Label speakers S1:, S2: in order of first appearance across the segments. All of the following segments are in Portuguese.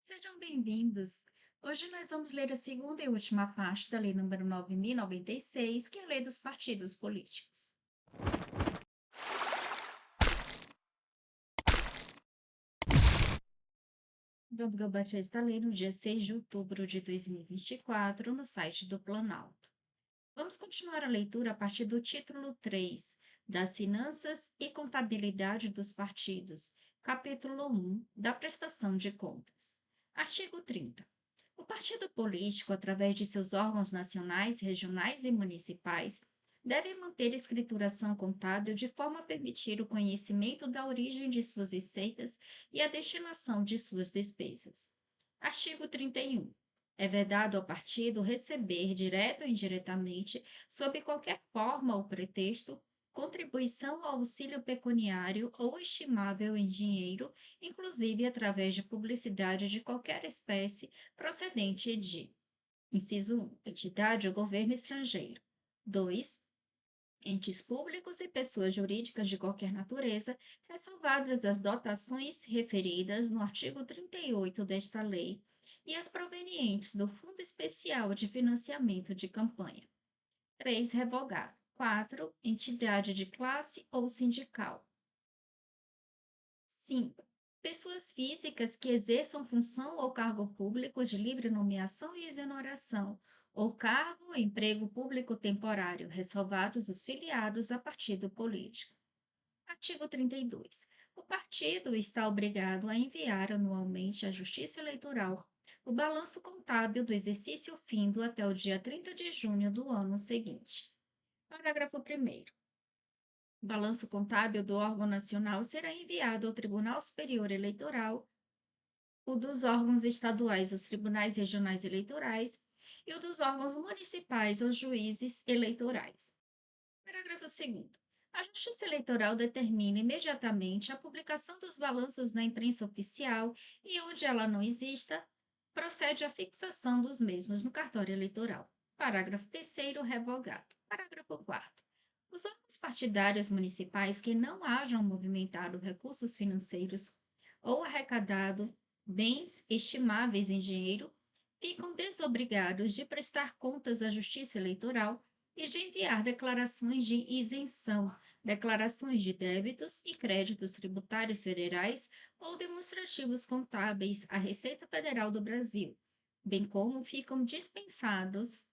S1: Sejam bem-vindos! Hoje nós vamos ler a segunda e última parte da Lei nº 9.096, que é a Lei dos Partidos Políticos. Pronto, eu baixei esta lei no dia 6 de outubro de 2024, no site do Planalto. Vamos continuar a leitura a partir do título 3, das Finanças e Contabilidade dos Partidos, capítulo 1, da Prestação de Contas. Artigo 30. O partido político, através de seus órgãos nacionais, regionais e municipais, deve manter escrituração contábil de forma a permitir o conhecimento da origem de suas receitas e a destinação de suas despesas. Artigo 31. É vedado ao partido receber, direto ou indiretamente, sob qualquer forma ou pretexto, contribuição ou auxílio pecuniário ou estimável em dinheiro, inclusive através de publicidade de qualquer espécie procedente de: inciso 1, entidade ou governo estrangeiro; 2, entes públicos e pessoas jurídicas de qualquer natureza, ressalvadas as dotações referidas no artigo 38 desta lei e as provenientes do Fundo Especial de Financiamento de Campanha. 3, revogado. 4, entidade de classe ou sindical. 5. Pessoas físicas que exerçam função ou cargo público de livre nomeação e exoneração, ou cargo ou emprego público temporário, ressalvados os filiados a partido político. Artigo 32. O partido está obrigado a enviar anualmente à Justiça Eleitoral o balanço contábil do exercício findo até o dia 30 de junho do ano seguinte. Parágrafo 1º. O balanço contábil do órgão nacional será enviado ao Tribunal Superior Eleitoral, o dos órgãos estaduais aos tribunais regionais eleitorais e o dos órgãos municipais aos juízes eleitorais. Parágrafo 2º. A Justiça Eleitoral determina imediatamente a publicação dos balanços na imprensa oficial e, onde ela não exista, procede à fixação dos mesmos no cartório eleitoral. Parágrafo 3º, revogado. Parágrafo 4º. Os órgãos partidários municipais que não hajam movimentado recursos financeiros ou arrecadado bens estimáveis em dinheiro ficam desobrigados de prestar contas à Justiça Eleitoral e de enviar declarações de isenção, declarações de débitos e créditos tributários federais ou demonstrativos contábeis à Receita Federal do Brasil, bem como ficam dispensados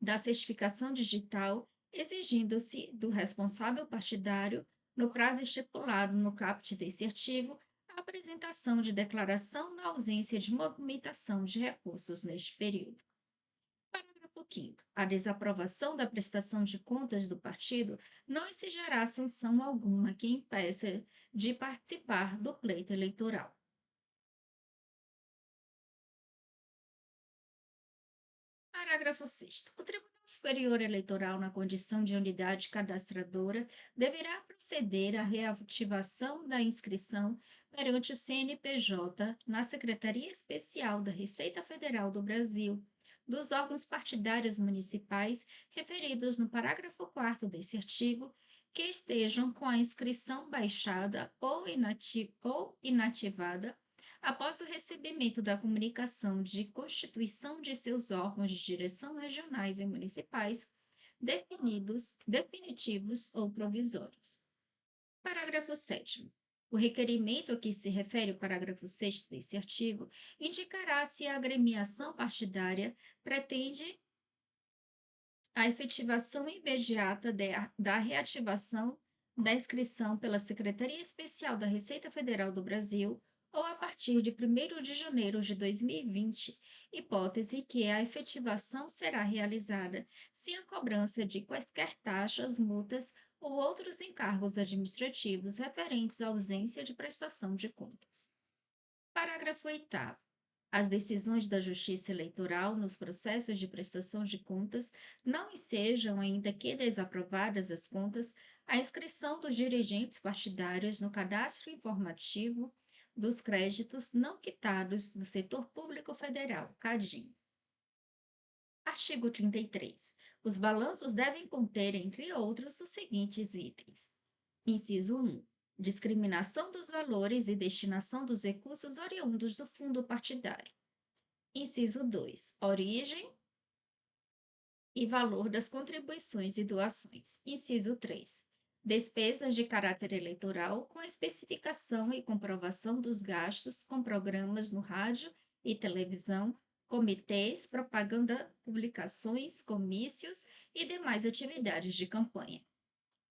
S1: da certificação digital, exigindo-se do responsável partidário, no prazo estipulado no caput desse artigo, a apresentação de declaração na ausência de movimentação de recursos neste período. Parágrafo 5º. A desaprovação da prestação de contas do partido não exigiria sanção alguma que impeça de participar do pleito eleitoral. Parágrafo 6º. O Tribunal Superior Eleitoral, na condição de unidade cadastradora, deverá proceder à reativação da inscrição perante o CNPJ na Secretaria Especial da Receita Federal do Brasil, dos órgãos partidários municipais referidos no parágrafo 4º desse artigo, que estejam com a inscrição baixada ou inativada após o recebimento da comunicação de constituição de seus órgãos de direção regionais e municipais, definitivos ou provisórios. Parágrafo 7º. O requerimento a que se refere o parágrafo 6º desse artigo indicará se a agremiação partidária pretende a efetivação imediata da reativação da inscrição pela Secretaria Especial da Receita Federal do Brasil ou a partir de 1º de janeiro de 2020, hipótese que a efetivação será realizada sem a cobrança de quaisquer taxas, multas ou outros encargos administrativos referentes à ausência de prestação de contas. Parágrafo 8º. As decisões da Justiça Eleitoral nos processos de prestação de contas não ensejam, ainda que desaprovadas as contas, a inscrição dos dirigentes partidários no cadastro informativo dos créditos não quitados do Setor Público Federal, CADIM. Artigo 33. Os balanços devem conter, entre outros, os seguintes itens. Inciso 1. discriminação dos valores e destinação dos recursos oriundos do fundo partidário. Inciso 2. Origem e valor das contribuições e doações. Inciso 3. Despesas de caráter eleitoral com especificação e comprovação dos gastos com programas no rádio e televisão, comitês, propaganda, publicações, comícios e demais atividades de campanha.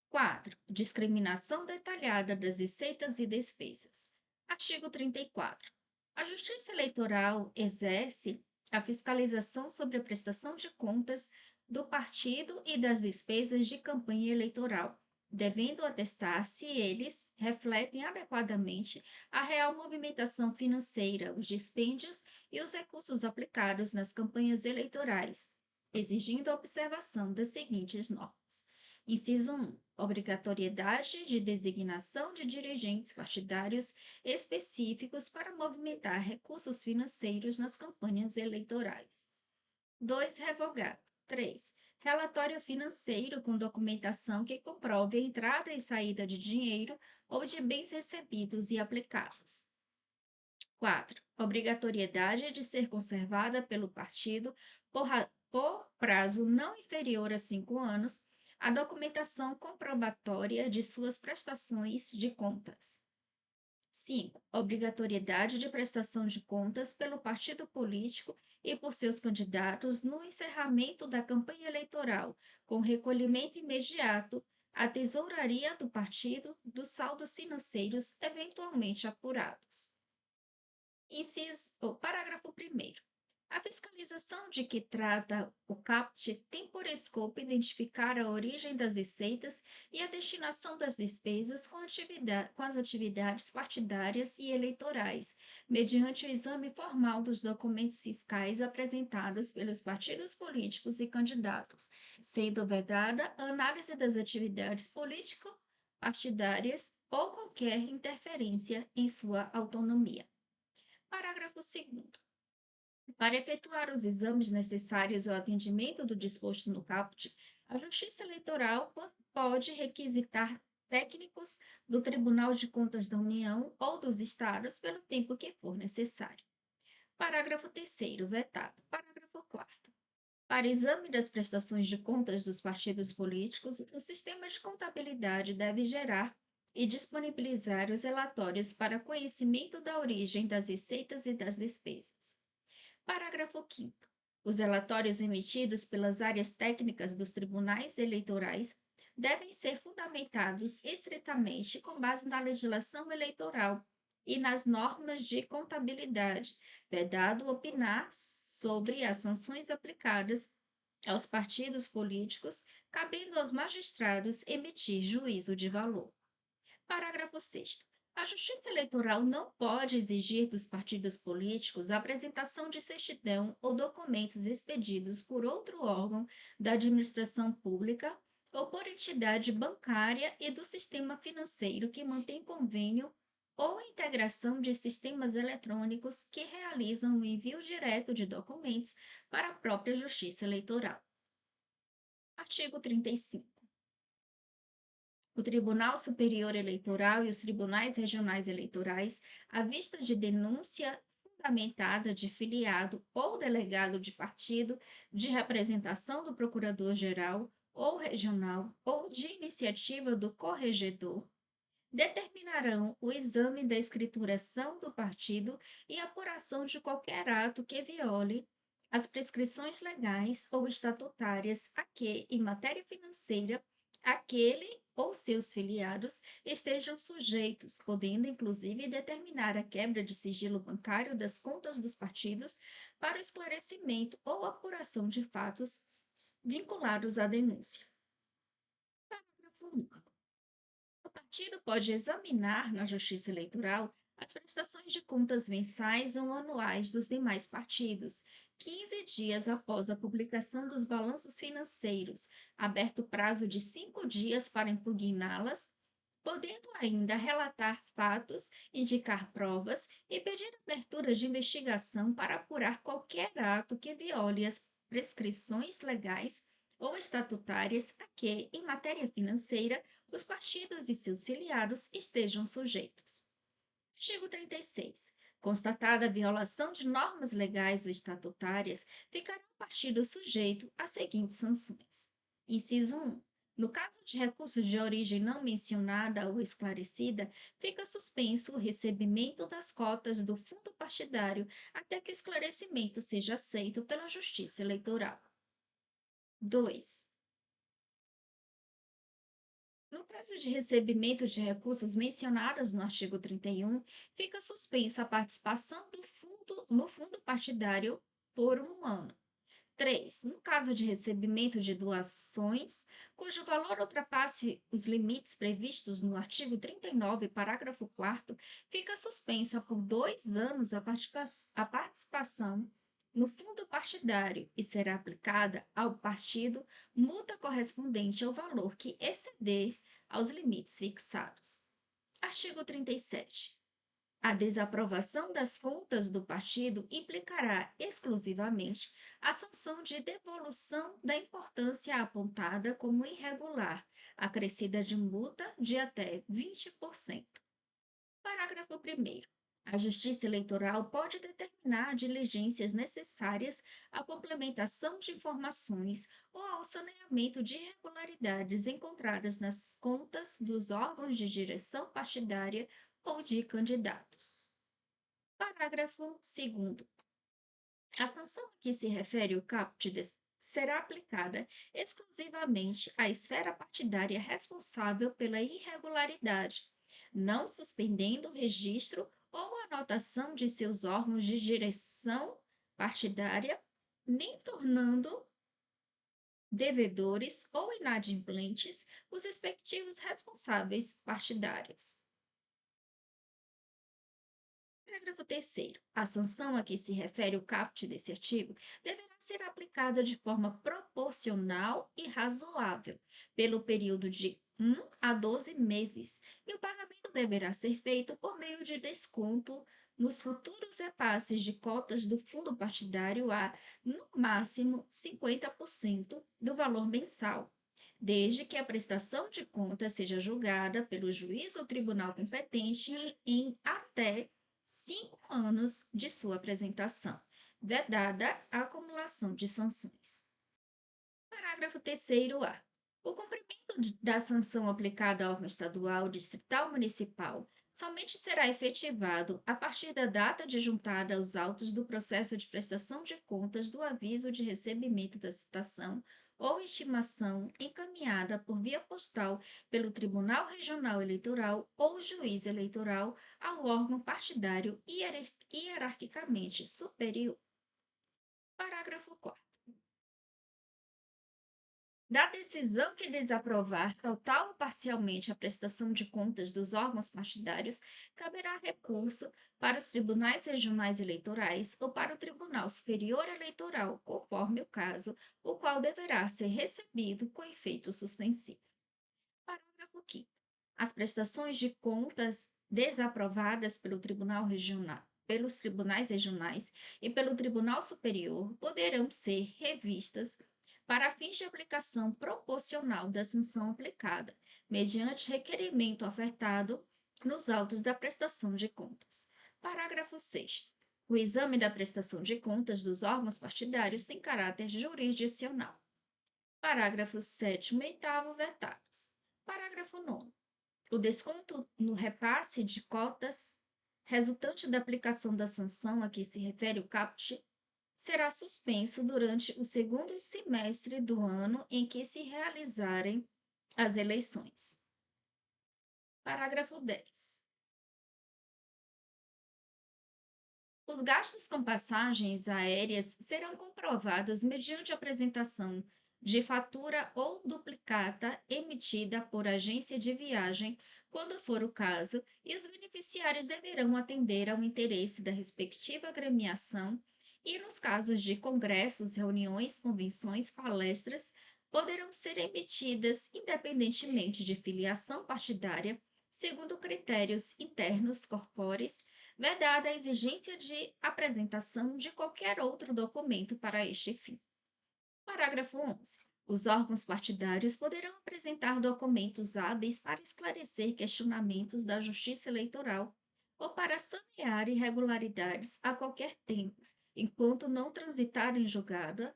S1: 4. Discriminação detalhada das receitas e despesas. Artigo 34. A Justiça Eleitoral exerce a fiscalização sobre a prestação de contas do partido e das despesas de campanha eleitoral, devendo atestar se eles refletem adequadamente a real movimentação financeira, os dispêndios e os recursos aplicados nas campanhas eleitorais, exigindo a observação das seguintes normas. Inciso 1. Obrigatoriedade de designação de dirigentes partidários específicos para movimentar recursos financeiros nas campanhas eleitorais. 2. Revogado. 3. Relatório financeiro com documentação que comprove a entrada e saída de dinheiro ou de bens recebidos e aplicados. 4. Obrigatoriedade de ser conservada pelo partido por prazo não inferior a 5 anos a documentação comprobatória de suas prestações de contas. 5. Obrigatoriedade de prestação de contas pelo partido político e por seus candidatos no encerramento da campanha eleitoral, com recolhimento imediato à tesouraria do partido dos saldos financeiros eventualmente apurados. Parágrafo 1º. A fiscalização de que trata o CAPT tem por escopo identificar a origem das receitas e a destinação das despesas com as atividades partidárias e eleitorais, mediante o exame formal dos documentos fiscais apresentados pelos partidos políticos e candidatos, sendo vedada a análise das atividades político-partidárias ou qualquer interferência em sua autonomia. Parágrafo 2º. Para efetuar os exames necessários ao atendimento do disposto no caput, a Justiça Eleitoral pode requisitar técnicos do Tribunal de Contas da União ou dos Estados pelo tempo que for necessário. Parágrafo 3º. Vetado. Parágrafo 4º. Para exame das prestações de contas dos partidos políticos, o sistema de contabilidade deve gerar e disponibilizar os relatórios para conhecimento da origem das receitas e das despesas. Parágrafo 5º. Os relatórios emitidos pelas áreas técnicas dos tribunais eleitorais devem ser fundamentados estritamente com base na legislação eleitoral e nas normas de contabilidade, vedado opinar sobre as sanções aplicadas aos partidos políticos, cabendo aos magistrados emitir juízo de valor. Parágrafo 6º. A Justiça Eleitoral não pode exigir dos partidos políticos a apresentação de certidão ou documentos expedidos por outro órgão da administração pública ou por entidade bancária e do sistema financeiro que mantém convênio ou integração de sistemas eletrônicos que realizam o envio direto de documentos para a própria Justiça Eleitoral. Artigo 35. O Tribunal Superior Eleitoral e os tribunais regionais eleitorais, à vista de denúncia fundamentada de filiado ou delegado de partido, de representação do procurador-geral ou regional ou de iniciativa do corregedor, determinarão o exame da escrituração do partido e apuração de qualquer ato que viole as prescrições legais ou estatutárias a que, em matéria financeira, aquele ou seus filiados estejam sujeitos, podendo inclusive determinar a quebra de sigilo bancário das contas dos partidos para o esclarecimento ou apuração de fatos vinculados à denúncia. Parágrafo único. O partido pode examinar na Justiça Eleitoral as prestações de contas mensais ou anuais dos demais partidos, 15 dias após a publicação dos balanços financeiros, aberto prazo de 5 dias para impugná-las, podendo ainda relatar fatos, indicar provas e pedir abertura de investigação para apurar qualquer ato que viole as prescrições legais ou estatutárias a que, em matéria financeira, os partidos e seus filiados estejam sujeitos. Artigo 36. Constatada a violação de normas legais ou estatutárias, ficará o partido sujeito às seguintes sanções. Inciso 1. No caso de recurso de origem não mencionada ou esclarecida, fica suspenso o recebimento das cotas do fundo partidário até que o esclarecimento seja aceito pela Justiça Eleitoral. 2. No caso de recebimento de recursos mencionados no artigo 31, fica suspensa a participação no fundo partidário por um ano. 3. No caso de recebimento de doações, cujo valor ultrapasse os limites previstos no artigo 39, parágrafo 4º, fica suspensa por 2 anos a participação no fundo partidário e será aplicada ao partido multa correspondente ao valor que exceder aos limites fixados. Artigo 37. A desaprovação das contas do partido implicará exclusivamente a sanção de devolução da importância apontada como irregular, acrescida de multa de até 20%. Parágrafo 1º. A Justiça Eleitoral pode determinar diligências necessárias à complementação de informações ou ao saneamento de irregularidades encontradas nas contas dos órgãos de direção partidária ou de candidatos. Parágrafo 2º. A sanção a que se refere o caput será aplicada exclusivamente à esfera partidária responsável pela irregularidade, não suspendendo o registro ou anotação de seus órgãos de direção partidária, nem tornando devedores ou inadimplentes os respectivos responsáveis partidários. Parágrafo 3º. A sanção a que se refere o caput desse artigo deverá ser aplicada de forma proporcional e razoável, pelo período de 1 a 12 meses, e o pagamento deverá ser feito por meio de desconto nos futuros repasses de cotas do fundo partidário a, no máximo, 50% do valor mensal, desde que a prestação de contas seja julgada pelo juiz ou tribunal competente em até 5 anos de sua apresentação, vedada a acumulação de sanções. Parágrafo 3º-A. O cumprimento da sanção aplicada a órgão estadual, distrital ou municipal somente será efetivado a partir da data de juntada aos autos do processo de prestação de contas do aviso de recebimento da citação ou estimação encaminhada por via postal pelo Tribunal Regional Eleitoral ou juiz eleitoral ao órgão partidário hierarquicamente superior. Parágrafo 4º. Da decisão que desaprovar total ou parcialmente a prestação de contas dos órgãos partidários, caberá recurso para os tribunais regionais eleitorais ou para o Tribunal Superior Eleitoral, conforme o caso, o qual deverá ser recebido com efeito suspensivo. Parágrafo 5º. As prestações de contas desaprovadas pelo Tribunal Regional, pelos tribunais regionais e pelo Tribunal Superior poderão ser revistas para fins de aplicação proporcional da sanção aplicada, mediante requerimento ofertado nos autos da prestação de contas. Parágrafo 6º. O exame da prestação de contas dos órgãos partidários tem caráter jurisdicional. Parágrafos 7º e 8º vetados. Parágrafo 9º. O desconto no repasse de cotas resultante da aplicação da sanção a que se refere o caput será suspenso durante o segundo semestre do ano em que se realizarem as eleições. Parágrafo 10. Os gastos com passagens aéreas serão comprovados mediante apresentação de fatura ou duplicata emitida por agência de viagem, quando for o caso, e os beneficiários deverão atender ao interesse da respectiva agremiação e, nos casos de congressos, reuniões, convenções, palestras, poderão ser emitidas independentemente de filiação partidária, segundo critérios internos corpóreos, vedada a exigência de apresentação de qualquer outro documento para este fim. Parágrafo 11. Os órgãos partidários poderão apresentar documentos hábeis para esclarecer questionamentos da Justiça Eleitoral ou para sanear irregularidades a qualquer tempo, enquanto não transitar em julgado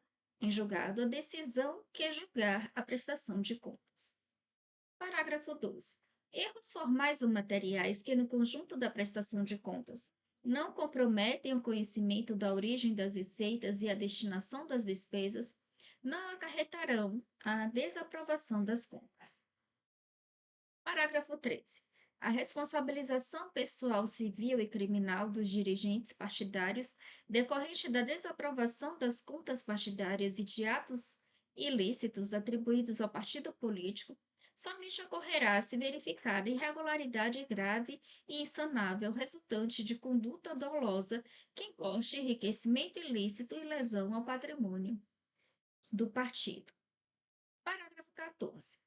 S1: a decisão que julgar a prestação de contas. Parágrafo 12. Erros formais ou materiais que, no conjunto da prestação de contas, não comprometem o conhecimento da origem das receitas e a destinação das despesas, não acarretarão a desaprovação das contas. Parágrafo 13. A responsabilização pessoal civil e criminal dos dirigentes partidários decorrente da desaprovação das contas partidárias e de atos ilícitos atribuídos ao partido político somente ocorrerá se verificada irregularidade grave e insanável resultante de conduta dolosa que importe enriquecimento ilícito e lesão ao patrimônio do partido. Parágrafo 14.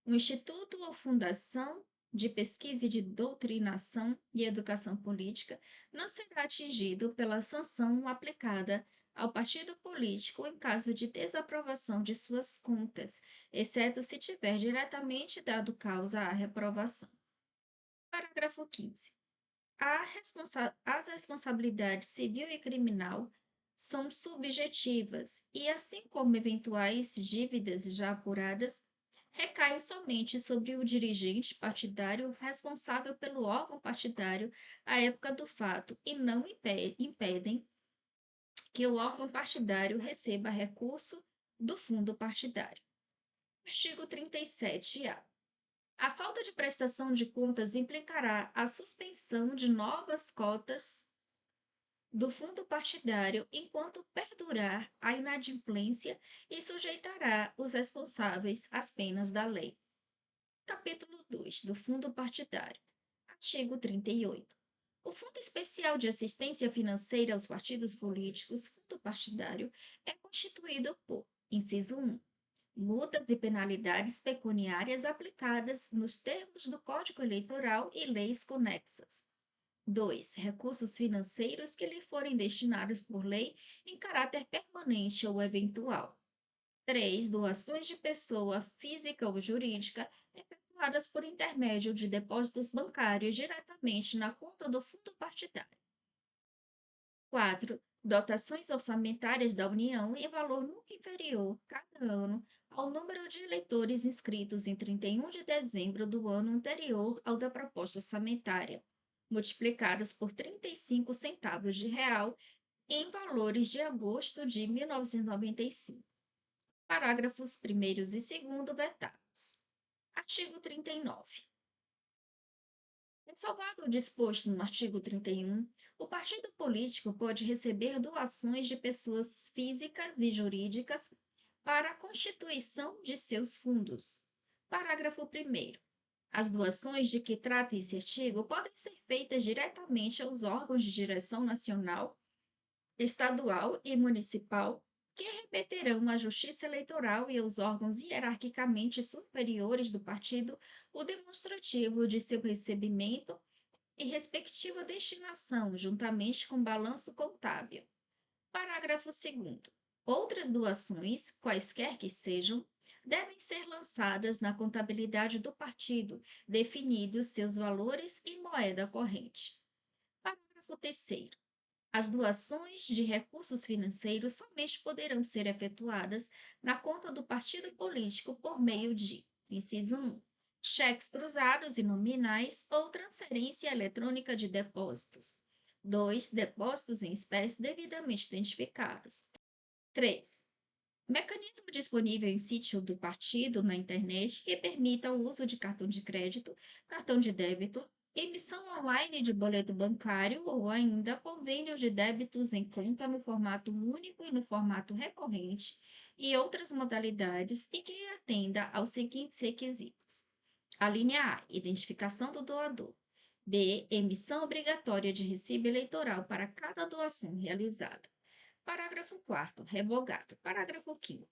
S1: O Instituto ou Fundação de Pesquisa e de Doutrinação e Educação Política não será atingido pela sanção aplicada ao partido político em caso de desaprovação de suas contas, exceto se tiver diretamente dado causa à reprovação. Parágrafo 15. As responsabilidades civil e criminal são subjetivas e, assim como eventuais dívidas já apuradas, recaem somente sobre o dirigente partidário responsável pelo órgão partidário à época do fato e não impedem que o órgão partidário receba recurso do fundo partidário. Artigo 37-A. A falta de prestação de contas implicará a suspensão de novas cotas do fundo partidário enquanto perdurar a inadimplência e sujeitará os responsáveis às penas da lei. Capítulo 2 do Fundo Partidário. Artigo 38. O Fundo Especial de Assistência Financeira aos Partidos Políticos, Fundo Partidário, é constituído por, inciso 1, multas e penalidades pecuniárias aplicadas nos termos do Código Eleitoral e leis conexas. 2. Recursos financeiros que lhe forem destinados por lei em caráter permanente ou eventual. 3. Doações de pessoa física ou jurídica efetuadas por intermédio de depósitos bancários diretamente na conta do fundo partidário. 4. Dotações orçamentárias da União em valor nunca inferior, cada ano, ao número de eleitores inscritos em 31 de dezembro do ano anterior ao da proposta orçamentária, multiplicados por 35 centavos de real em valores de agosto de 1995. Parágrafos 1º e 2º vetados. Artigo 39. Ressalvado o disposto no artigo 31, o partido político pode receber doações de pessoas físicas e jurídicas para a constituição de seus fundos. Parágrafo 1º. As doações de que trata esse artigo podem ser feitas diretamente aos órgãos de direção nacional, estadual e municipal, que remeterão à Justiça Eleitoral e aos órgãos hierarquicamente superiores do partido o demonstrativo de seu recebimento e respectiva destinação, juntamente com balanço contábil. Parágrafo 2º. Outras doações, quaisquer que sejam, devem ser lançadas na contabilidade do partido, definidos seus valores e moeda corrente. Parágrafo 3º. As doações de recursos financeiros somente poderão ser efetuadas na conta do partido político por meio de, inciso 1, cheques cruzados e nominais ou transferência eletrônica de depósitos. 2. Depósitos em espécie devidamente identificados. 3. Mecanismo disponível em sítio do partido na internet que permita o uso de cartão de crédito, cartão de débito, emissão online de boleto bancário ou ainda convênio de débitos em conta no formato único e no formato recorrente e outras modalidades e que atenda aos seguintes requisitos. A linha A, identificação do doador. B, emissão obrigatória de recibo eleitoral para cada doação realizada. Parágrafo 4º, revogado. Parágrafo 5º.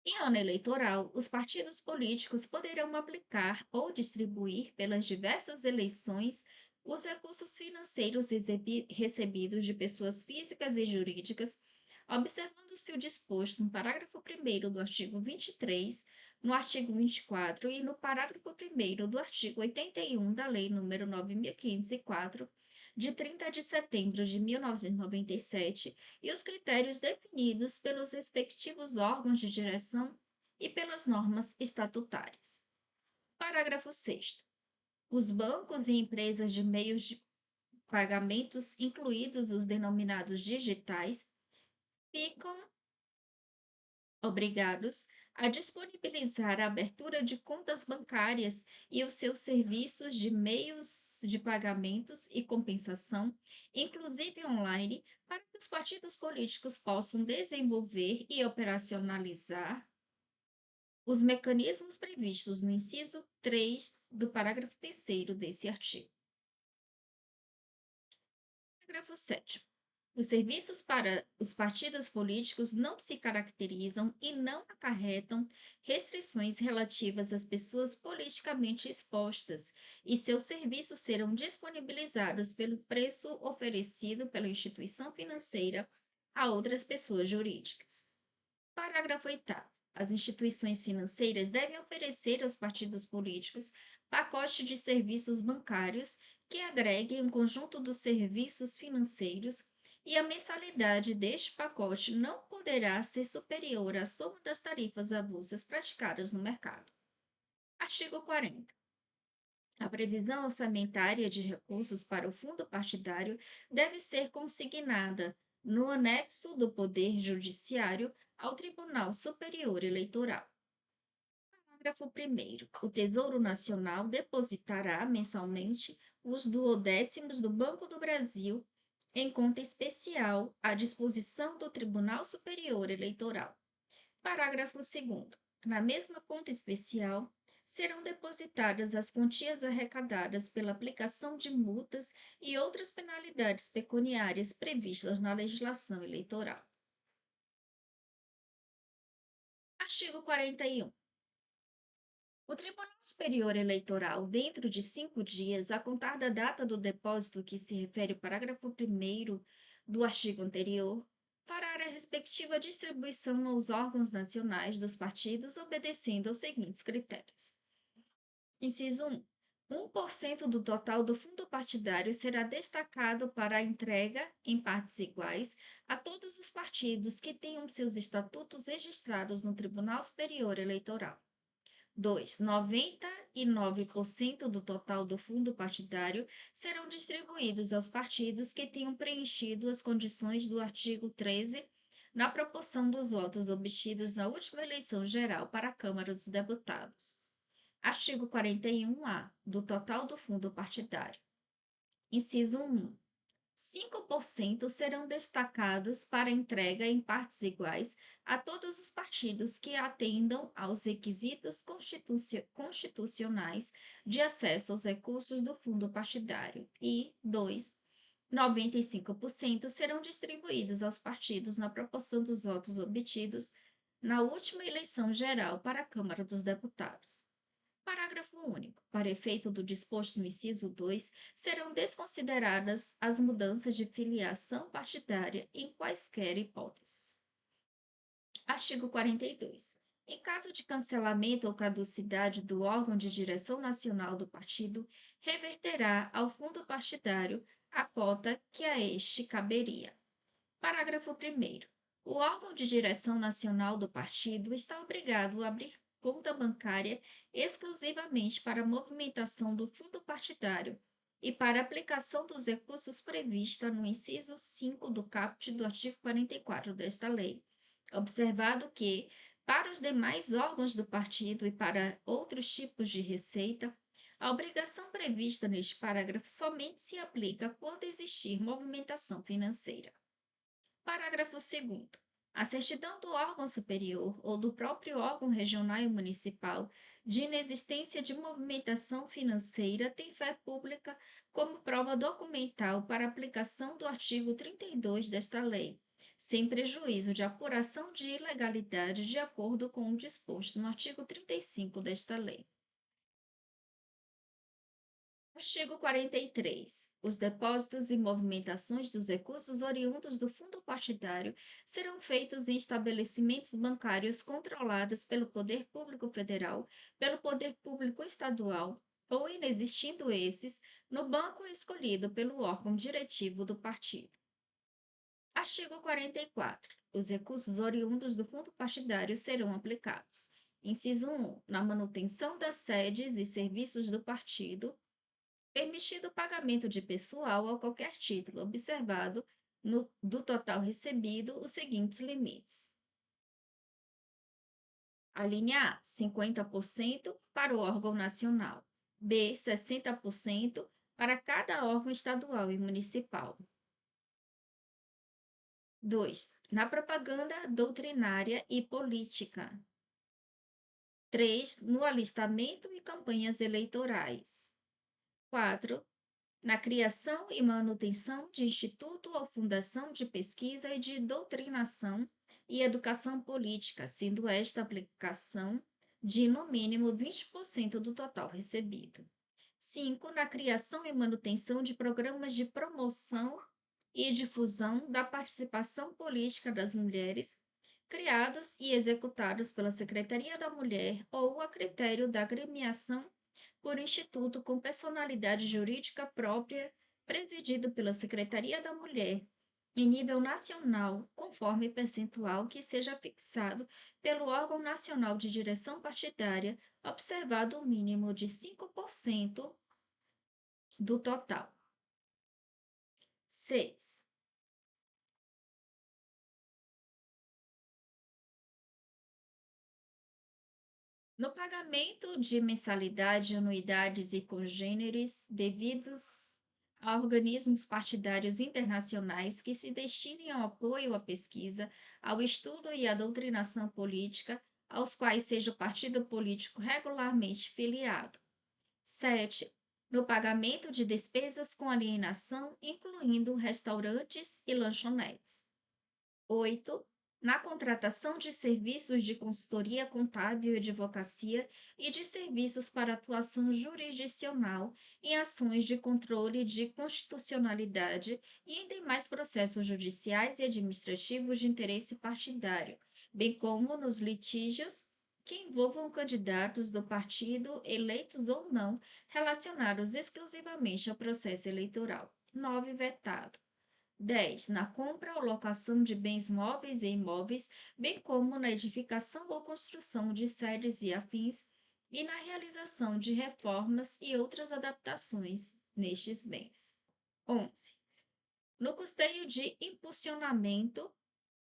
S1: Em ano eleitoral, os partidos políticos poderão aplicar ou distribuir pelas diversas eleições os recursos financeiros recebidos de pessoas físicas e jurídicas observando-se o disposto no parágrafo 1º do artigo 23, no artigo 24 e no parágrafo 1º do artigo 81 da Lei nº 9.504, de 30 de setembro de 1997, e os critérios definidos pelos respectivos órgãos de direção e pelas normas estatutárias. Parágrafo 6º. Os bancos e empresas de meios de pagamentos, incluídos os denominados digitais, ficam obrigados a disponibilizar a abertura de contas bancárias e os seus serviços de meios de pagamentos e compensação, inclusive online, para que os partidos políticos possam desenvolver e operacionalizar os mecanismos previstos no inciso 3 do parágrafo 3º desse artigo. Parágrafo 7º. Os serviços para os partidos políticos não se caracterizam e não acarretam restrições relativas às pessoas politicamente expostas, e seus serviços serão disponibilizados pelo preço oferecido pela instituição financeira a outras pessoas jurídicas. Parágrafo 8º. As instituições financeiras devem oferecer aos partidos políticos pacote de serviços bancários que agreguem um conjunto dos serviços financeiros, e a mensalidade deste pacote não poderá ser superior à soma das tarifas avulsas praticadas no mercado. Artigo 40. A previsão orçamentária de recursos para o fundo partidário deve ser consignada no anexo do Poder Judiciário ao Tribunal Superior Eleitoral. Parágrafo 1º. O Tesouro Nacional depositará mensalmente os duodécimos do Banco do Brasil em conta especial à disposição do Tribunal Superior Eleitoral. Parágrafo 2º. Na mesma conta especial, serão depositadas as quantias arrecadadas pela aplicação de multas e outras penalidades pecuniárias previstas na legislação eleitoral. Artigo 41. O Tribunal Superior Eleitoral, dentro de 5 dias, a contar da data do depósito que se refere o parágrafo 1º do artigo anterior, fará a respectiva distribuição aos órgãos nacionais dos partidos, obedecendo aos seguintes critérios. Inciso 1. 1% do total do fundo partidário será destacado para a entrega, em partes iguais, a todos os partidos que tenham seus estatutos registrados no Tribunal Superior Eleitoral. 2. 99% do total do fundo partidário serão distribuídos aos partidos que tenham preenchido as condições do artigo 13 na proporção dos votos obtidos na última eleição geral para a Câmara dos Deputados. Artigo 41-A, do total do fundo partidário. Inciso 1. 5% serão destacados para entrega em partes iguais a todos os partidos que atendam aos requisitos constitucionais de acesso aos recursos do fundo partidário. E 2. 95% serão distribuídos aos partidos na proporção dos votos obtidos na última eleição geral para a Câmara dos Deputados. Parágrafo único. Para efeito do disposto no inciso 2, serão desconsideradas as mudanças de filiação partidária em quaisquer hipóteses. Artigo 42. Em caso de cancelamento ou caducidade do órgão de direção nacional do partido, reverterá ao fundo partidário a cota que a este caberia. Parágrafo 1º. O órgão de direção nacional do partido está obrigado a abrir conta bancária exclusivamente para a movimentação do fundo partidário e para a aplicação dos recursos prevista no inciso 5 do caput do artigo 44 desta lei, observado que, para os demais órgãos do partido e para outros tipos de receita, a obrigação prevista neste parágrafo somente se aplica quando existir movimentação financeira. Parágrafo 2º. A certidão do órgão superior ou do próprio órgão regional e municipal de inexistência de movimentação financeira tem fé pública como prova documental para aplicação do artigo 32 desta lei, sem prejuízo de apuração de ilegalidade de acordo com o disposto no artigo 35 desta lei. Artigo 43. Os depósitos e movimentações dos recursos oriundos do fundo partidário serão feitos em estabelecimentos bancários controlados pelo Poder Público Federal, pelo Poder Público Estadual ou, inexistindo esses, no banco escolhido pelo órgão diretivo do partido. Artigo 44. Os recursos oriundos do fundo partidário serão aplicados: inciso 1, na manutenção das sedes e serviços do partido, permitido o pagamento de pessoal a qualquer título, observado do total recebido os seguintes limites. A linha A, 50% para o órgão nacional. B, 60% para cada órgão estadual e municipal. 2. Na propaganda doutrinária e política. 3. No alistamento e campanhas eleitorais. 4. Na criação e manutenção de instituto ou fundação de pesquisa e de doutrinação e educação política, sendo esta aplicação de, no mínimo, 20% do total recebido. 5. Na criação e manutenção de programas de promoção e difusão da participação política das mulheres, criados e executados pela Secretaria da Mulher ou a critério da agremiação por instituto com personalidade jurídica própria, presidido pela Secretaria da Mulher, em nível nacional, conforme percentual que seja fixado pelo órgão nacional de direção partidária, observado o mínimo de 5% do total. 6. No pagamento de mensalidade, anuidades e congêneres devidos a organismos partidários internacionais que se destinem ao apoio à pesquisa, ao estudo e à doutrinação política, aos quais seja o partido político regularmente filiado. 7. No pagamento de despesas com alienação, incluindo restaurantes e lanchonetes. 8. Na contratação de serviços de consultoria contábil e advocacia e de serviços para atuação jurisdicional em ações de controle de constitucionalidade e em demais processos judiciais e administrativos de interesse partidário, bem como nos litígios que envolvam candidatos do partido, eleitos ou não, relacionados exclusivamente ao processo eleitoral. 9. Vetado. 10. Na compra ou locação de bens móveis e imóveis, bem como na edificação ou construção de sedes e afins, e na realização de reformas e outras adaptações nestes bens. 11. No custeio de impulsionamento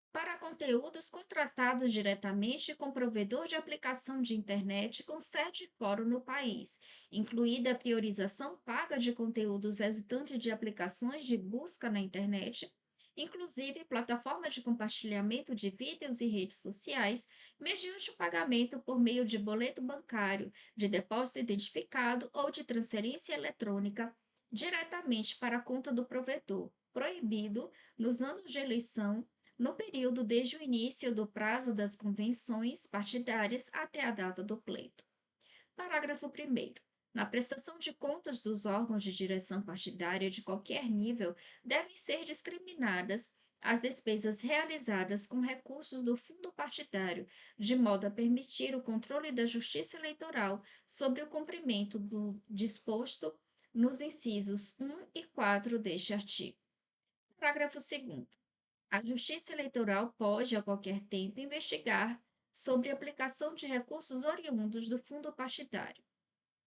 S1: para conteúdos contratados diretamente com provedor de aplicação de internet com sede e fórum no país, incluída a priorização paga de conteúdos resultantes de aplicações de busca na internet, inclusive plataforma de compartilhamento de vídeos e redes sociais, mediante o pagamento por meio de boleto bancário, de depósito identificado ou de transferência eletrônica diretamente para a conta do provedor, proibido nos anos de eleição no período desde o início do prazo das convenções partidárias até a data do pleito. Parágrafo 1º. Na prestação de contas dos órgãos de direção partidária de qualquer nível, devem ser discriminadas as despesas realizadas com recursos do fundo partidário, de modo a permitir o controle da Justiça Eleitoral sobre o cumprimento do disposto nos incisos 1 e 4 deste artigo. Parágrafo 2º. A Justiça Eleitoral pode, a qualquer tempo, investigar sobre a aplicação de recursos oriundos do fundo partidário.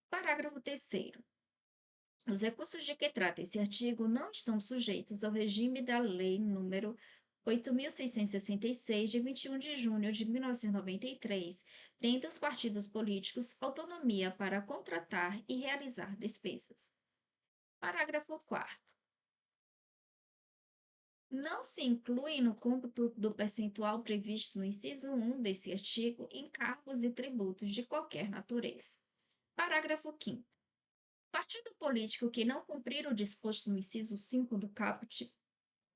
S1: Parágrafo 3º. Os recursos de que trata esse artigo não estão sujeitos ao regime da Lei nº 8.666, de 21 de junho de 1993, tendo os partidos políticos autonomia para contratar e realizar despesas. Parágrafo 4º. Não se inclui no cômputo do percentual previsto no inciso 1 desse artigo encargos e tributos de qualquer natureza. Parágrafo 5º. Partido político que não cumprir o disposto no inciso 5 do caput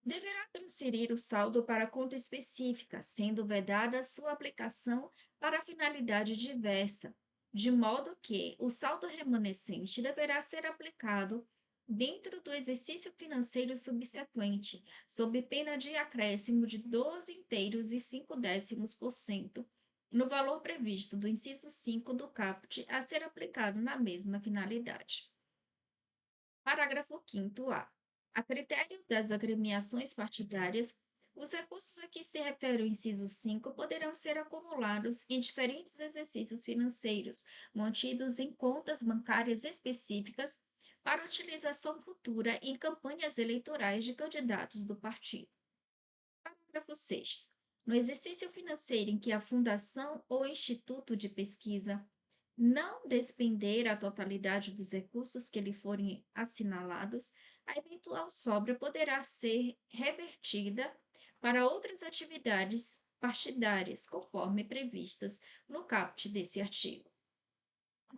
S1: deverá transferir o saldo para conta específica, sendo vedada sua aplicação para finalidade diversa, de modo que o saldo remanescente deverá ser aplicado dentro do exercício financeiro subsequente, sob pena de acréscimo de 12,5% no valor previsto do inciso 5 do caput a ser aplicado na mesma finalidade. Parágrafo 5º-A. A critério das agremiações partidárias, os recursos a que se refere o inciso 5 poderão ser acumulados em diferentes exercícios financeiros, mantidos em contas bancárias específicas para utilização futura em campanhas eleitorais de candidatos do partido. Parágrafo 6º. No exercício financeiro em que a fundação ou instituto de pesquisa não despender a totalidade dos recursos que lhe forem assinalados, a eventual sobra poderá ser revertida para outras atividades partidárias, conforme previstas no caput desse artigo.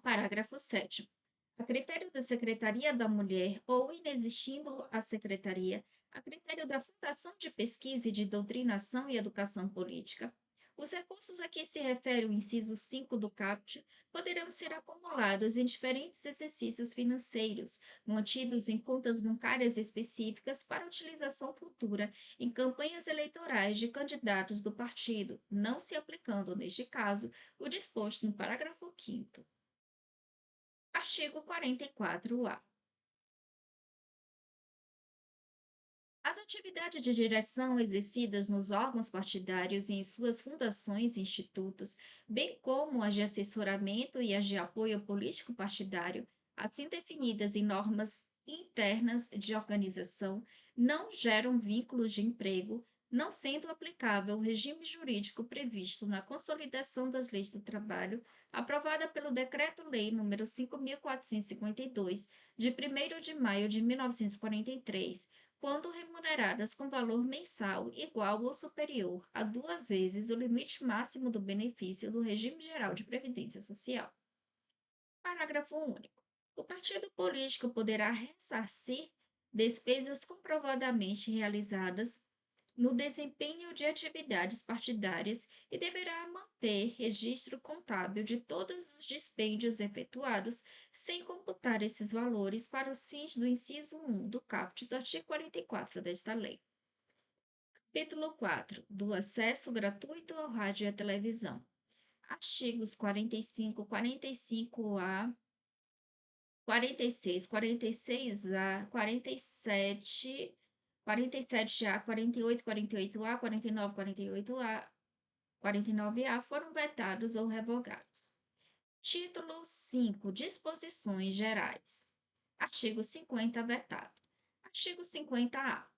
S1: Parágrafo 7º. A critério da Secretaria da Mulher ou inexistindo a Secretaria, a critério da Fundação de Pesquisa e de Doutrinação e Educação Política, os recursos a que se refere o inciso 5 do caput poderão ser acumulados em diferentes exercícios financeiros, mantidos em contas bancárias específicas para utilização futura em campanhas eleitorais de candidatos do partido, não se aplicando, neste caso, o disposto no parágrafo 5º. Artigo 44-A. As atividades de direção exercidas nos órgãos partidários e em suas fundações e institutos, bem como as de assessoramento e as de apoio político partidário, assim definidas em normas internas de organização, não geram vínculos de emprego, não sendo aplicável o regime jurídico previsto na Consolidação das Leis do Trabalho, aprovada pelo Decreto-Lei nº 5.452, de 1º de maio de 1943, quando remuneradas com valor mensal igual ou superior a 2 vezes o limite máximo do benefício do regime geral de previdência social. Parágrafo único. O partido político poderá ressarcir despesas comprovadamente realizadas no desempenho de atividades partidárias e deverá manter registro contábil de todos os dispêndios efetuados, sem computar esses valores para os fins do inciso 1 do caput do artigo 44 desta lei. Capítulo 4. Do acesso gratuito ao rádio e à televisão. Artigos 45, 45-A, 46, 46-A, 47, 47-A, 48, 48-A, 49, 48-A, 49-A foram vetados ou revogados. Título 5. Disposições gerais. Artigo 50, vetado. Artigo 50-A.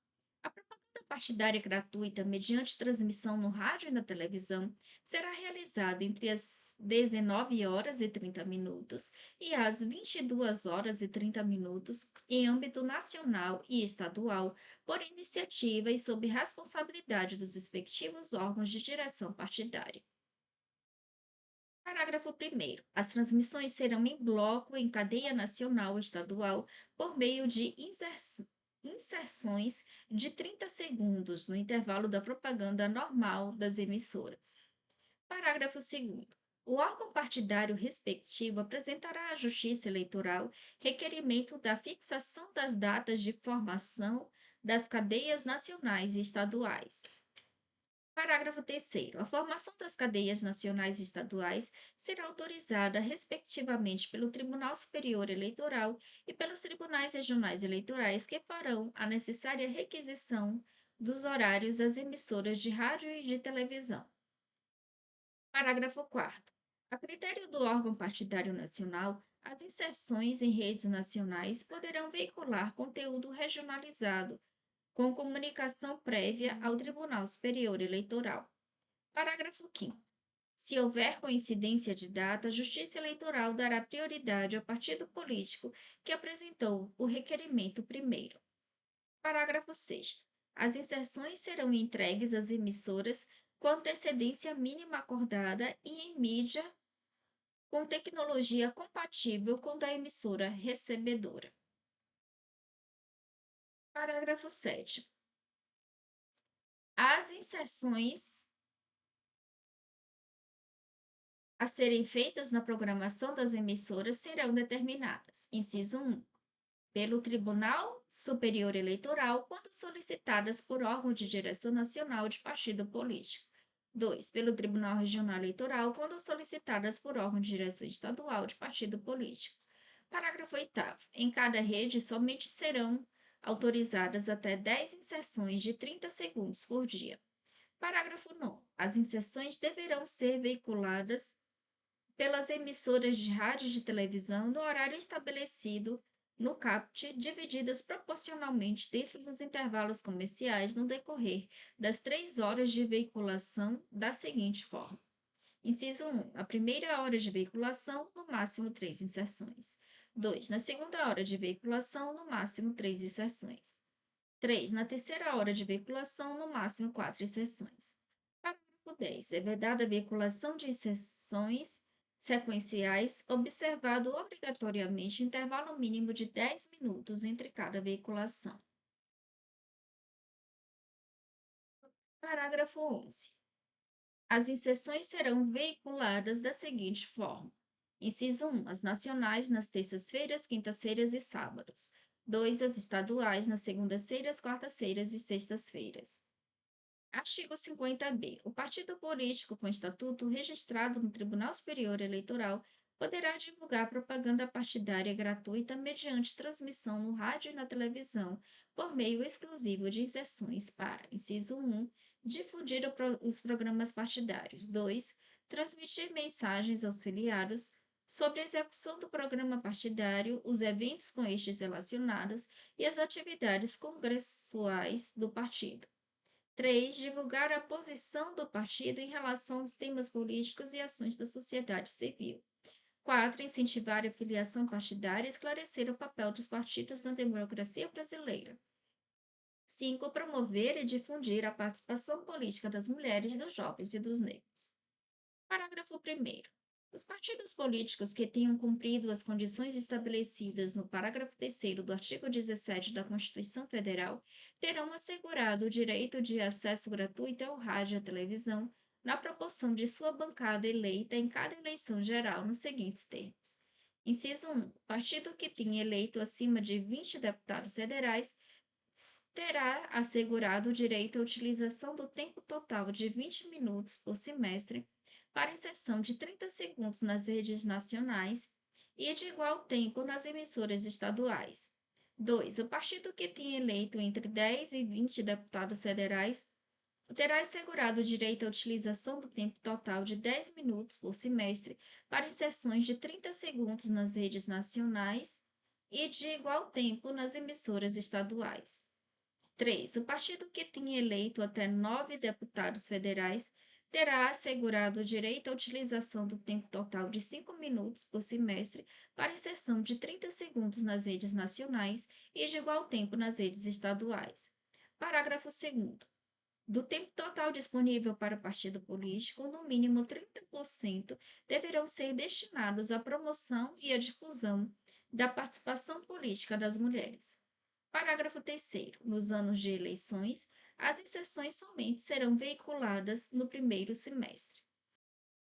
S1: A propaganda partidária gratuita, mediante transmissão no rádio e na televisão, será realizada entre as 19h30 e as 22h30 em âmbito nacional e estadual, por iniciativa e sob responsabilidade dos respectivos órgãos de direção partidária. Parágrafo 1º. As transmissões serão em bloco em cadeia nacional ou estadual por meio de inserções de 30 segundos no intervalo da propaganda normal das emissoras. Parágrafo 2º. O órgão partidário respectivo apresentará à Justiça Eleitoral requerimento da fixação das datas de formação das cadeias nacionais e estaduais. Parágrafo 3º. A formação das cadeias nacionais e estaduais será autorizada, respectivamente, pelo Tribunal Superior Eleitoral e pelos Tribunais Regionais Eleitorais, que farão a necessária requisição dos horários das emissoras de rádio e de televisão. Parágrafo 4º. A critério do órgão partidário nacional, as inserções em redes nacionais poderão veicular conteúdo regionalizado, com comunicação prévia ao Tribunal Superior Eleitoral. Parágrafo 5º. Se houver coincidência de data, a Justiça Eleitoral dará prioridade ao partido político que apresentou o requerimento primeiro. Parágrafo 6º. As inserções serão entregues às emissoras com antecedência mínima acordada e em mídia com tecnologia compatível com a da emissora recebedora. Parágrafo 7º. As inserções a serem feitas na programação das emissoras serão determinadas. Inciso 1. Pelo Tribunal Superior Eleitoral, quando solicitadas por órgão de direção nacional de partido político. 2. Pelo Tribunal Regional Eleitoral, quando solicitadas por órgão de direção estadual de partido político. Parágrafo 8º. Em cada rede, somente serão autorizadas até 10 inserções de 30 segundos por dia. Parágrafo 9º. As inserções deverão ser veiculadas pelas emissoras de rádio e de televisão no horário estabelecido no CAPT, divididas proporcionalmente dentro dos intervalos comerciais no decorrer das 3 horas de veiculação da seguinte forma. Inciso 1. A primeira hora de veiculação, no máximo 3 inserções. 2. Na segunda hora de veiculação, no máximo 3 inserções. 3. Na terceira hora de veiculação, no máximo 4 inserções. Parágrafo 10. É vedada a veiculação de inserções sequenciais, observado obrigatoriamente o intervalo mínimo de 10 minutos entre cada veiculação. Parágrafo 11. As inserções serão veiculadas da seguinte forma. Inciso 1. As nacionais nas terças-feiras, quintas-feiras e sábados. 2. As estaduais nas segundas-feiras, quartas-feiras e sextas-feiras. Artigo 50b. O partido político com estatuto registrado no Tribunal Superior Eleitoral poderá divulgar propaganda partidária gratuita mediante transmissão no rádio e na televisão, por meio exclusivo de inserções para, inciso 1, difundir os programas partidários. 2. Transmitir mensagens aos filiados sobre a execução do programa partidário, os eventos com estes relacionados e as atividades congressuais do partido. 3. Divulgar a posição do partido em relação aos temas políticos e ações da sociedade civil. 4. Incentivar a filiação partidária e esclarecer o papel dos partidos na democracia brasileira. 5. Promover e difundir a participação política das mulheres, dos jovens e dos negros. Parágrafo 1º. Os partidos políticos que tenham cumprido as condições estabelecidas no parágrafo 3º do artigo 17 da Constituição Federal terão assegurado o direito de acesso gratuito ao rádio e à televisão na proporção de sua bancada eleita em cada eleição geral nos seguintes termos. Inciso 1. O partido que tenha eleito acima de 20 deputados federais terá assegurado o direito à utilização do tempo total de 20 minutos por semestre para inserção de 30 segundos nas redes nacionais e de igual tempo nas emissoras estaduais. 2. O partido que tenha eleito entre 10 e 20 deputados federais terá assegurado o direito à utilização do tempo total de 10 minutos por semestre para inserções de 30 segundos nas redes nacionais e de igual tempo nas emissoras estaduais. 3. O partido que tenha eleito até 9 deputados federais terá assegurado o direito à utilização do tempo total de 5 minutos por semestre para inserção de 30 segundos nas redes nacionais e de igual tempo nas redes estaduais. Parágrafo 2º. Do tempo total disponível para o partido político, no mínimo 30% deverão ser destinados à promoção e à difusão da participação política das mulheres. Parágrafo 3º. Nos anos de eleições, as inserções somente serão veiculadas no primeiro semestre.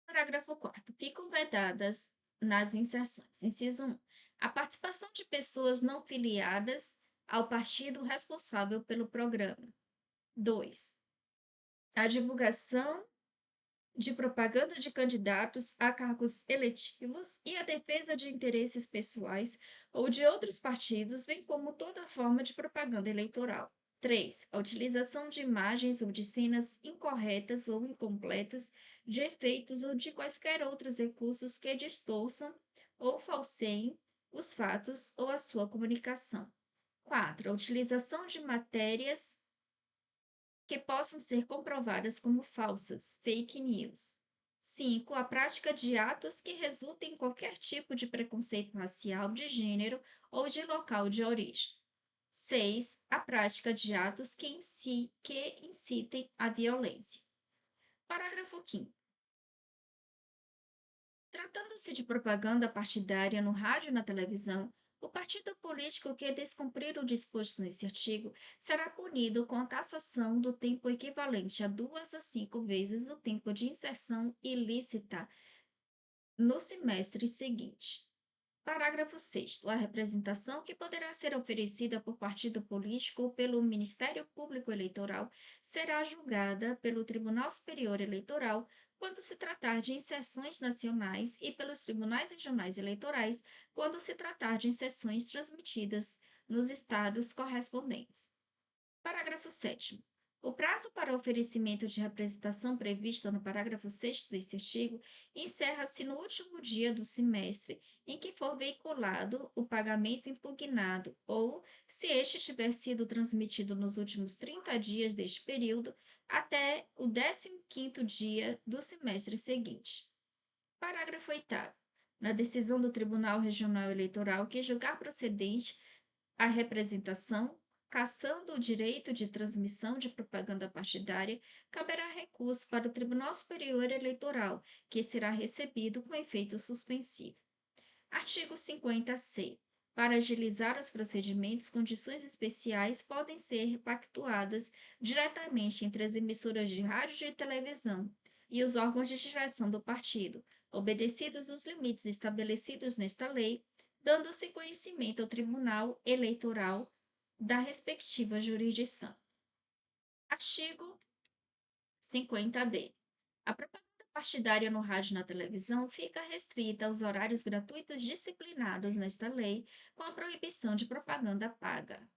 S1: Parágrafo 4º. Ficam vedadas nas inserções. Inciso 1. A participação de pessoas não filiadas ao partido responsável pelo programa. 2. A divulgação de propaganda de candidatos a cargos eletivos e a defesa de interesses pessoais ou de outros partidos, bem como toda forma de propaganda eleitoral. 3. A utilização de imagens ou de cenas incorretas ou incompletas, de efeitos ou de quaisquer outros recursos que distorçam ou falseiem os fatos ou a sua comunicação. 4. A utilização de matérias que possam ser comprovadas como falsas, fake news. 5. A prática de atos que resultem em qualquer tipo de preconceito racial, de gênero ou de local de origem. 6. A prática de atos que incitem à violência. Parágrafo 5º. Tratando-se de propaganda partidária no rádio e na televisão, o partido político que descumprir o disposto nesse artigo será punido com a cassação do tempo equivalente a 2 a 5 vezes o tempo de inserção ilícita no semestre seguinte. Parágrafo 6º. A representação que poderá ser oferecida por partido político ou pelo Ministério Público Eleitoral será julgada pelo Tribunal Superior Eleitoral quando se tratar de inserções nacionais e pelos tribunais regionais eleitorais quando se tratar de inserções transmitidas nos estados correspondentes. Parágrafo 7º. O prazo para oferecimento de representação previsto no parágrafo 6º deste artigo encerra-se no último dia do semestre em que for veiculado o pagamento impugnado ou, se este tiver sido transmitido nos últimos 30 dias deste período, até o 15º dia do semestre seguinte. Parágrafo 8º. Na decisão do Tribunal Regional Eleitoral que julgar procedente a representação, cassando o direito de transmissão de propaganda partidária, caberá recurso para o Tribunal Superior Eleitoral, que será recebido com efeito suspensivo. Artigo 50-C. Para agilizar os procedimentos, condições especiais podem ser pactuadas diretamente entre as emissoras de rádio e de televisão e os órgãos de direção do partido, obedecidos os limites estabelecidos nesta lei, dando-se conhecimento ao Tribunal Eleitoral da respectiva jurisdição. Artigo 50-D. A propaganda partidária no rádio e na televisão fica restrita aos horários gratuitos disciplinados nesta lei, com a proibição de propaganda paga.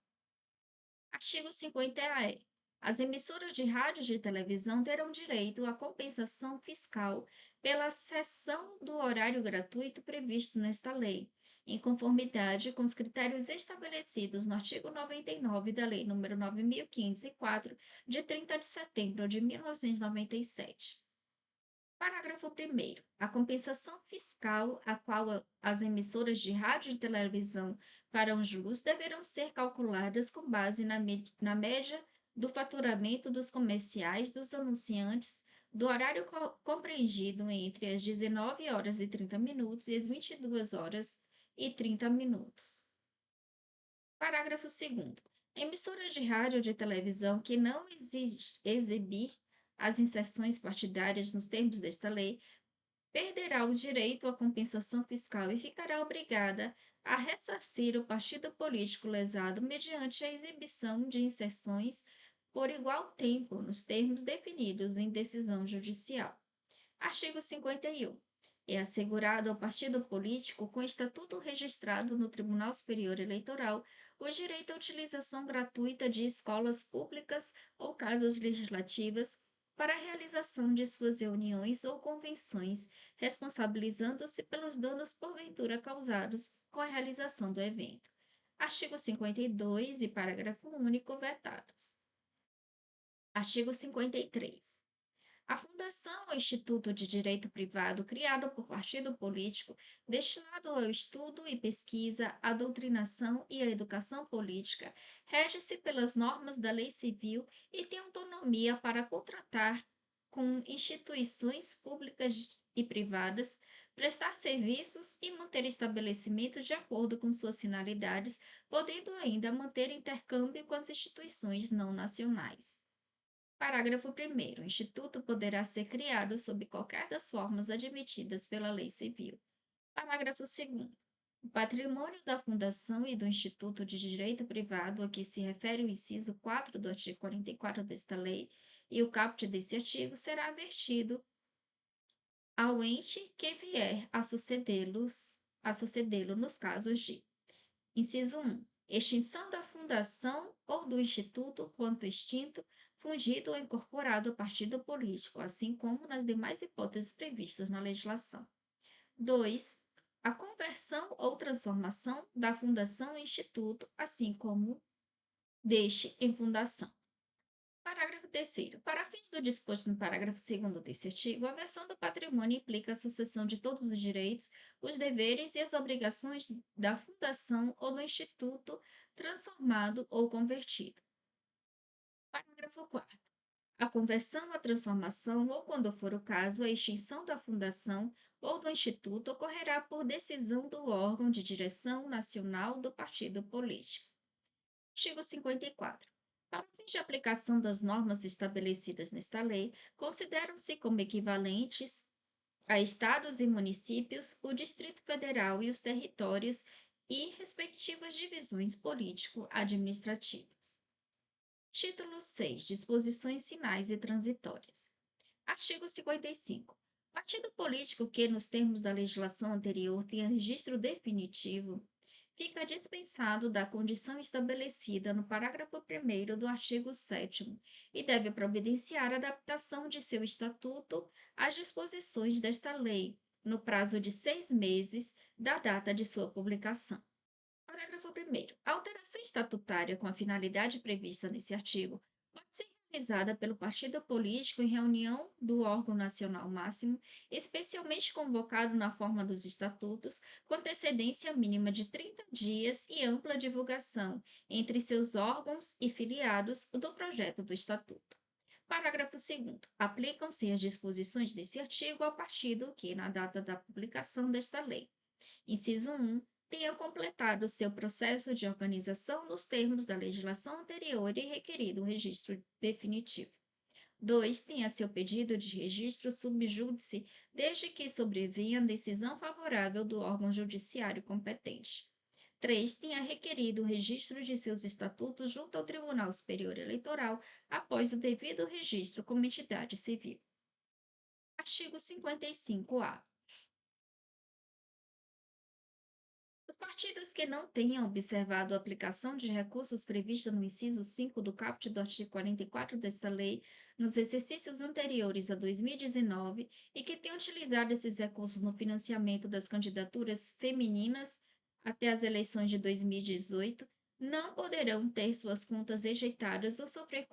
S1: Artigo 50-E. As emissoras de rádio e de televisão terão direito à compensação fiscal pela cessão do horário gratuito previsto nesta lei, em conformidade com os critérios estabelecidos no artigo 99 da Lei nº 9.504, de 30 de setembro de 1997. Parágrafo 1º. A compensação fiscal a qual as emissoras de rádio e televisão farão jus deverão ser calculadas com base na média do faturamento dos comerciais dos anunciantes do horário compreendido entre as 19 horas e 30 minutos e as 22 horas e 30 minutos. Parágrafo 2º. Emissora de rádio ou de televisão que não exibir as inserções partidárias nos termos desta lei perderá o direito à compensação fiscal e ficará obrigada a ressarcir o partido político lesado mediante a exibição de inserções por igual tempo nos termos definidos em decisão judicial. Artigo 51. É assegurado ao partido político com estatuto registrado no Tribunal Superior Eleitoral o direito à utilização gratuita de escolas públicas ou casas legislativas para a realização de suas reuniões ou convenções, responsabilizando-se pelos danos porventura causados com a realização do evento. Artigo 52 e parágrafo único vetados. Artigo 53. A fundação ou instituto de direito privado criado por partido político destinado ao estudo e pesquisa, à doutrinação e à educação política rege-se pelas normas da lei civil e tem autonomia para contratar com instituições públicas e privadas, prestar serviços e manter estabelecimentos de acordo com suas finalidades, podendo ainda manter intercâmbio com as instituições não nacionais. Parágrafo 1º. O Instituto poderá ser criado sob qualquer das formas admitidas pela lei civil. Parágrafo 2º. O patrimônio da Fundação e do Instituto de Direito Privado a que se refere o inciso 4 do artigo 44 desta lei e o caput desse artigo será vertido ao ente que vier a sucedê-lo nos casos de: inciso 1. Extinção da fundação ou do instituto quanto extinto, fundido ou incorporado a partido político, assim como nas demais hipóteses previstas na legislação. 2. A conversão ou transformação da fundação em instituto, assim como deste em fundação. Parágrafo 3º. Para fins do disposto no parágrafo 2º deste artigo, a versão do patrimônio implica a sucessão de todos os direitos, os deveres e as obrigações da fundação ou do instituto transformado ou convertido. Parágrafo 4º. A conversão, a transformação ou, quando for o caso, a extinção da fundação ou do instituto ocorrerá por decisão do órgão de direção nacional do partido político. Artigo 54. Para fins de aplicação das normas estabelecidas nesta lei, consideram-se como equivalentes a estados e municípios, o Distrito Federal e os territórios e respectivas divisões político-administrativas. Título 6. Disposições finais e transitórias. Artigo 55. Partido político que, nos termos da legislação anterior, tenha registro definitivo, fica dispensado da condição estabelecida no parágrafo 1º do artigo 7º e deve providenciar a adaptação de seu estatuto às disposições desta lei, no prazo de 6 meses da data de sua publicação. Parágrafo 1º. A alteração estatutária com a finalidade prevista nesse artigo pode ser realizada pelo partido político em reunião do órgão nacional máximo, especialmente convocado na forma dos estatutos, com antecedência mínima de 30 dias e ampla divulgação entre seus órgãos e filiados do projeto do estatuto. Parágrafo 2º. Aplicam-se as disposições desse artigo ao partido que, na data da publicação desta lei, inciso 1, tenha completado seu processo de organização nos termos da legislação anterior e requerido o registro definitivo. 2. Tenha seu pedido de registro subjúdice desde que sobrevenha decisão favorável do órgão judiciário competente. 3. Tenha requerido o registro de seus estatutos junto ao Tribunal Superior Eleitoral após o devido registro como entidade civil. Artigo 55-A. Os partidos que não tenham observado a aplicação de recursos prevista no inciso 5 do caput do artigo 44 desta lei nos exercícios anteriores a 2019 e que tenham utilizado esses recursos no financiamento das candidaturas femininas até as eleições de 2018, não poderão ter suas contas rejeitadas ou sofrer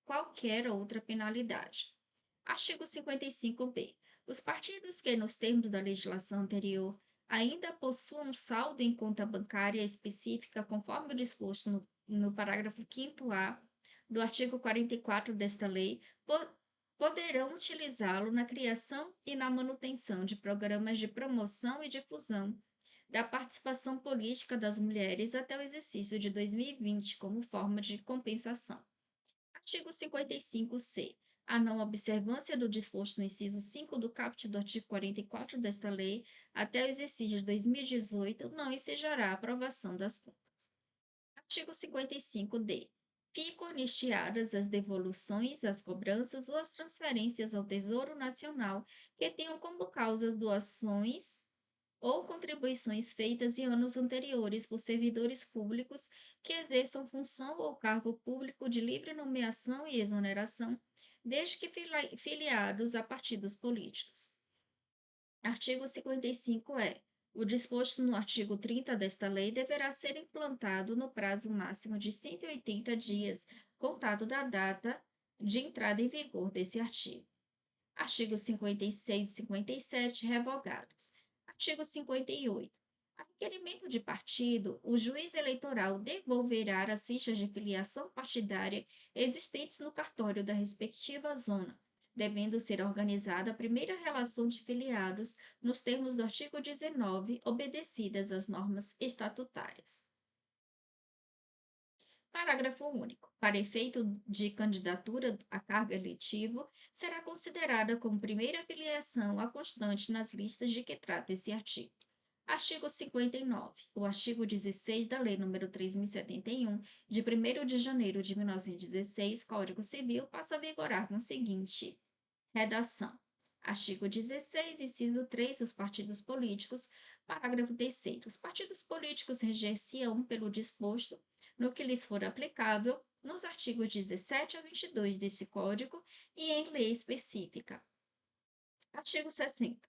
S1: qualquer outra penalidade. Artigo 55-B. Os partidos que, nos termos da legislação anterior, ainda possuam saldo em conta bancária específica conforme o disposto no parágrafo 5º-A do artigo 44 desta lei, poderão utilizá-lo na criação e na manutenção de programas de promoção e difusão da participação política das mulheres até o exercício de 2020 como forma de compensação. Artigo 55-C. A não observância do disposto no inciso 5 do caput do artigo 44 desta lei até o exercício de 2018 não ensejará a aprovação das contas. Artigo 55-D. Ficam anistiadas as devoluções, as cobranças ou as transferências ao Tesouro Nacional que tenham como causas doações ou contribuições feitas em anos anteriores por servidores públicos que exerçam função ou cargo público de livre nomeação e exoneração, desde que filiados a partidos políticos. Artigo 55-E. O disposto no artigo 30 desta lei deverá ser implantado no prazo máximo de 180 dias, contado da data de entrada em vigor desse artigo. Artigos 56 e 57 revogados. Artigo 58. A requerimento de partido, o juiz eleitoral devolverá as fichas de filiação partidária existentes no cartório da respectiva zona, devendo ser organizada a primeira relação de filiados nos termos do artigo 19, obedecidas as normas estatutárias. Parágrafo único. Para efeito de candidatura a cargo eletivo, será considerada como primeira filiação a constante nas listas de que trata esse artigo. Artigo 59. O artigo 16 da Lei nº 3.071, de 1º de janeiro de 1916, Código Civil, passa a vigorar com a seguinte redação. Artigo 16, inciso 3, os partidos políticos. Parágrafo 3º. Os partidos políticos reger-se-ão pelo disposto no que lhes for aplicável, nos artigos 17 a 22 desse Código e em lei específica. Artigo 60.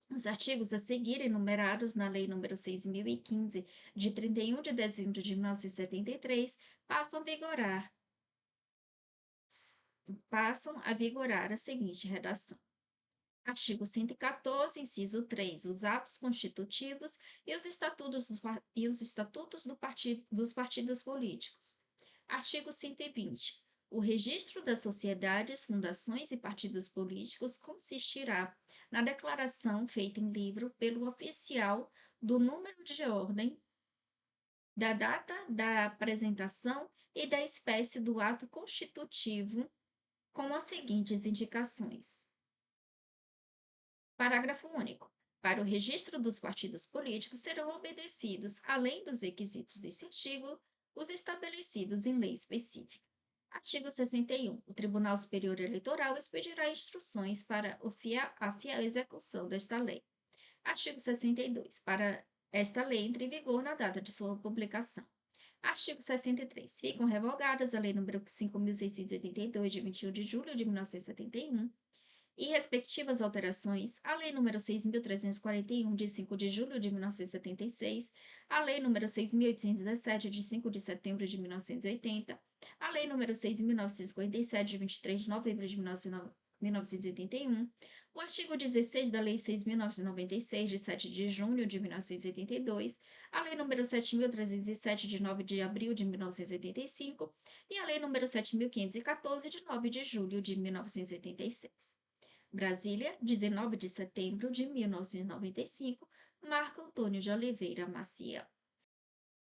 S1: Os artigos a seguir, enumerados na Lei nº 6.015, de 31 de dezembro de 1973, passam a vigorar a seguinte redação. Artigo 114, inciso 3, os atos constitutivos e os estatutos dos partidos políticos. Artigo 120. O registro das sociedades, fundações e partidos políticos consistirá na declaração feita em livro pelo oficial do número de ordem, da data da apresentação e da espécie do ato constitutivo, com as seguintes indicações. Parágrafo único. Para o registro dos partidos políticos serão obedecidos, além dos requisitos desse artigo, os estabelecidos em lei específica. Artigo 61. O Tribunal Superior Eleitoral expedirá instruções para a fiel execução desta lei. Artigo 62. Para esta lei entrar em vigor na data de sua publicação. Artigo 63. Ficam revogadas a Lei nº 5.682, de 21 de julho de 1971, e respectivas alterações, a Lei nº 6.341, de 5 de julho de 1976, a Lei nº 6.817, de 5 de setembro de 1980, a Lei nº 6.947, de 23 de novembro de 1981, o artigo 16 da Lei 6.996, de 7 de junho de 1982, a Lei nº 7.307, de 9 de abril de 1985, e a Lei nº 7.514, de 9 de julho de 1986. Brasília, 19 de setembro de 1995, Marco Antônio de Oliveira Maciel.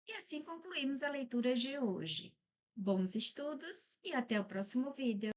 S1: E assim concluímos a leitura de hoje. Bons estudos e até o próximo vídeo.